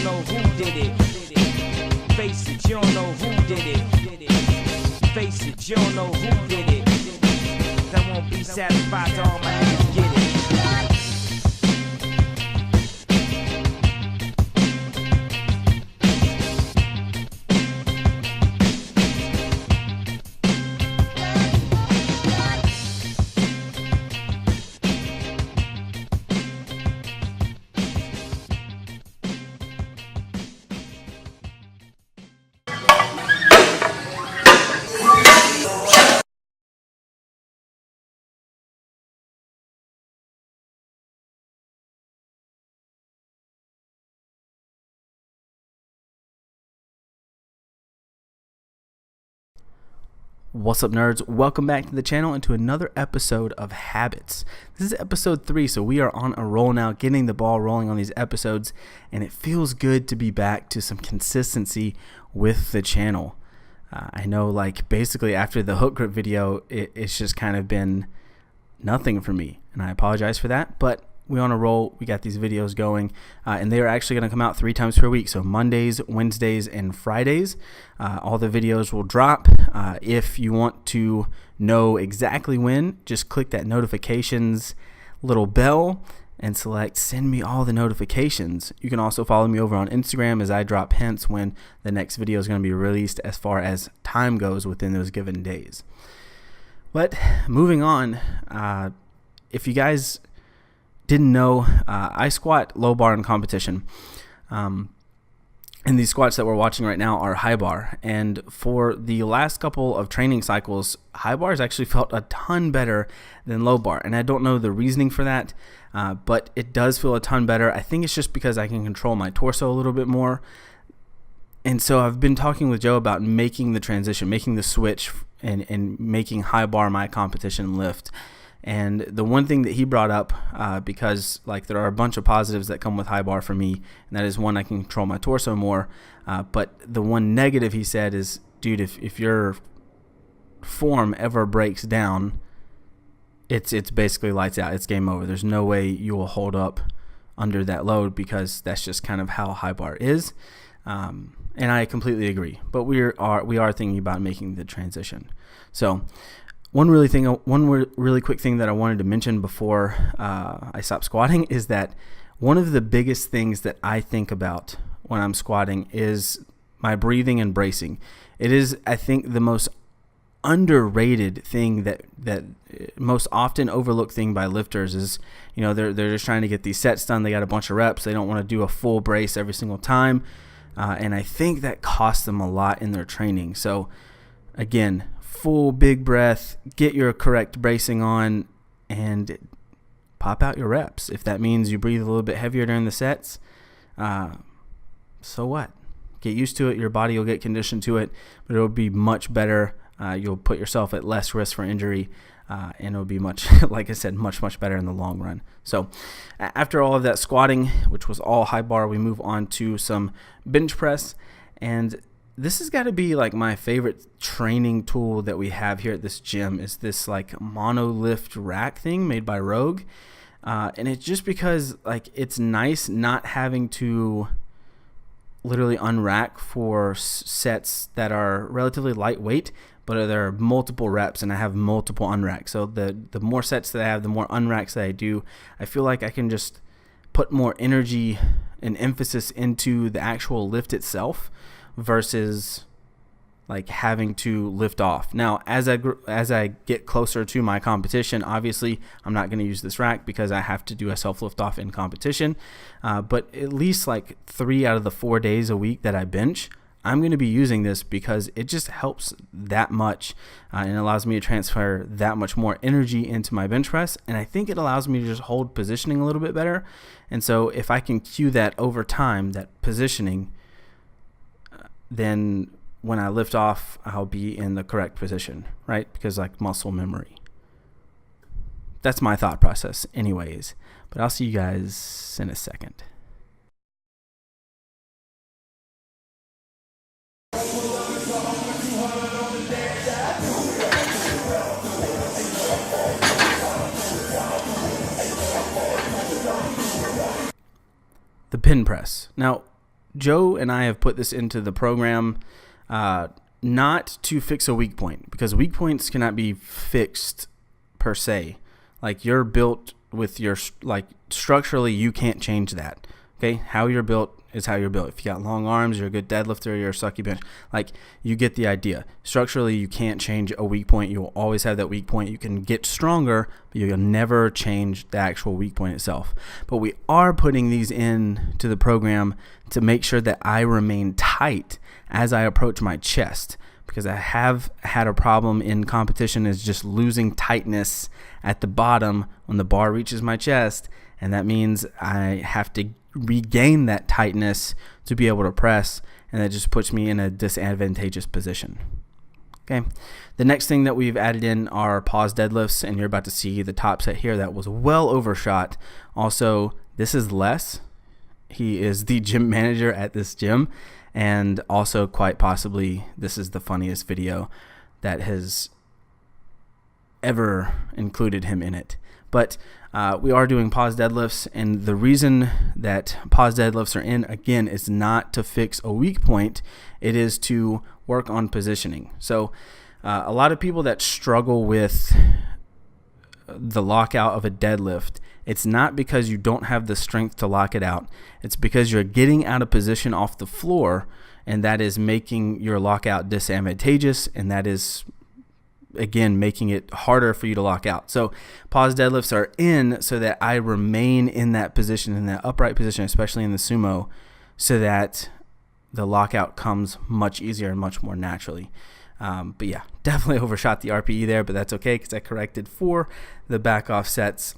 know who did it. Face it, you don't know who did it. Face it, you don't know who did it. That won't be satisfied till all my niggas get it. What's up, nerds? Welcome back to the channel and to another episode of Habits. This is episode 3, so we are on a roll now, getting the ball rolling on these episodes, and it feels good to be back to some consistency with the channel. I know, like, basically after the hook grip video, it's just kind of been nothing for me, and I apologize for that, but we're on a roll. We got these videos going, and they are actually going to come out 3 times per week. So Mondays, Wednesdays, and Fridays. All the videos will drop. If you want to know exactly when, just click that notifications little bell and select send me all the notifications. You can also follow me over on Instagram as I drop hints when the next video is going to be released as far as time goes within those given days. But moving on, if you guys didn't know, I squat low bar in competition, and these squats that we're watching right now are high bar, and for the last couple of training cycles, high bars actually felt a ton better than low bar, and I don't know the reasoning for that, but it does feel a ton better. I think it's just because I can control my torso a little bit more, and so I've been talking with Joe about making the transition, making the switch, and making high bar my competition lift. And the one thing that he brought up, because like there are a bunch of positives that come with high bar for me, and that is, one, I can control my torso more, but the one negative he said is, dude, if your form ever breaks down, it's basically lights out. It's game over. There's no way you will hold up under that load, because that's just kind of how high bar is, and I completely agree. But we are thinking about making the transition. So one really quick thing that I wanted to mention before I stop squatting is that one of the biggest things that I think about when I'm squatting is my breathing and bracing. It is, I think, the most underrated thing that most often overlooked thing by lifters is, you know, they're just trying to get these sets done. They got a bunch of reps. They don't want to do a full brace every single time, and I think that costs them a lot in their training. So again, full big breath, get your correct bracing on, and pop out your reps. If that means you breathe a little bit heavier during the sets, so what? Get used to it. Your body will get conditioned to it, but it'll be much better. You'll put yourself at less risk for injury, and it'll be much, like I said, much better in the long run. So after all of that squatting, which was all high bar, we move on to some bench press, and this has got to be like my favorite training tool that we have here at this gym, is this like monolift rack thing made by Rogue. And it's just because like it's nice not having to literally unrack for sets that are relatively lightweight, but there are multiple reps and I have multiple unracks. So the more sets that I have, the more unracks that I do, I feel like I can just put more energy and emphasis into the actual lift itself, versus like having to lift off. Now, as I get closer to my competition, obviously I'm not going to use this rack because I have to do a self lift off in competition. But at least like 3 out of the 4 days a week that I bench, I'm going to be using this because it just helps that much, and allows me to transfer that much more energy into my bench press. And I think it allows me to just hold positioning a little bit better. And so if I can cue that over time, that positioning, then when I lift off, I'll be in the correct position, right? Because like muscle memory. That's my thought process anyways, but I'll see you guys in a second. The pin press. Now, Joe and I have put this into the program not to fix a weak point, because weak points cannot be fixed per se. Like, you're built with your, like, structurally you can't change that. Okay, how you're built is how you're built. If you got long arms, you're a good deadlifter, you're a sucky bench. Like, you get the idea. Structurally, you can't change a weak point. You will always have that weak point. You can get stronger, but you'll never change the actual weak point itself. But we are putting these in to the program to make sure that I remain tight as I approach my chest, because I have had a problem in competition is just losing tightness at the bottom when the bar reaches my chest, and that means I have to regain that tightness to be able to press, and that just puts me in a disadvantageous position. Okay, the next thing that we've added in are pause deadlifts, and you're about to see the top set here that was well overshot. Also, this is Les. He is the gym manager at this gym, and also quite possibly this is the funniest video that has ever included him in it. But we are doing pause deadlifts, and the reason that pause deadlifts are in, again, is not to fix a weak point. It is to work on positioning. So a lot of people that struggle with the lockout of a deadlift, it's not because you don't have the strength to lock it out. It's because you're getting out of position off the floor, and that is making your lockout disadvantageous, and that is, again, making it harder for you to lock out. So pause deadlifts are in so that I remain in that position, in that upright position, especially in the sumo, so that the lockout comes much easier and much more naturally. But yeah, definitely overshot the RPE there, but that's okay because I corrected for the back off sets,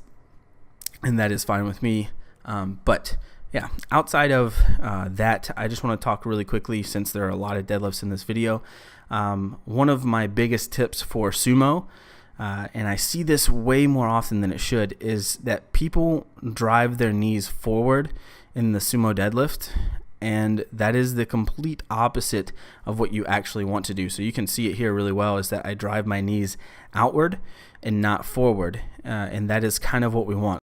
and that is fine with me. But yeah, outside of that, I just want to talk really quickly, since there are a lot of deadlifts in this video. One of my biggest tips for sumo, and I see this way more often than it should, is that people drive their knees forward in the sumo deadlift, and that is the complete opposite of what you actually want to do. So you can see it here really well, is that I drive my knees outward and not forward, and that is kind of what we want.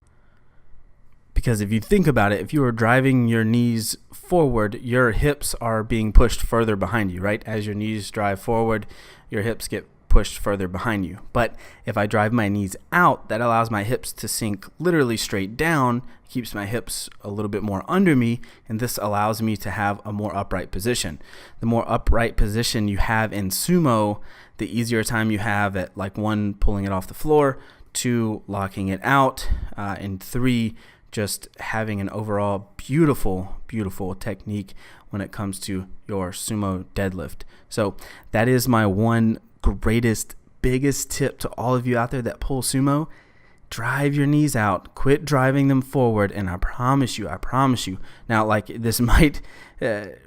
Because if you think about it, if you are driving your knees forward, your hips are being pushed further behind you, right? As your knees drive forward, your hips get pushed further behind you. But if I drive my knees out, that allows my hips to sink literally straight down, keeps my hips a little bit more under me, and this allows me to have a more upright position. The more upright position you have in sumo, the easier time you have at, like, 1, pulling it off the floor, 2, locking it out, and 3, just having an overall beautiful, beautiful technique when it comes to your sumo deadlift. So that is my one greatest, biggest tip to all of you out there that pull sumo. Drive your knees out, quit driving them forward, and I promise you. Now, like, this might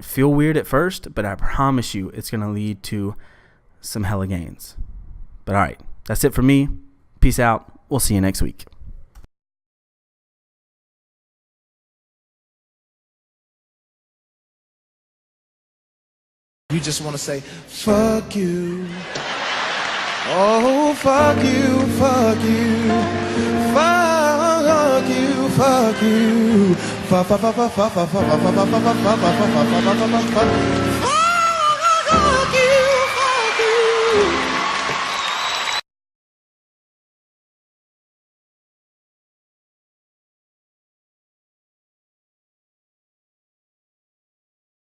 feel weird at first, but I promise you it's going to lead to some hella gains. But all right, that's it for me. Peace out. We'll see you next week. You just want to say, fuck you. Oh, fuck you, fuck you. Fuck you, fuck you. Fuck you.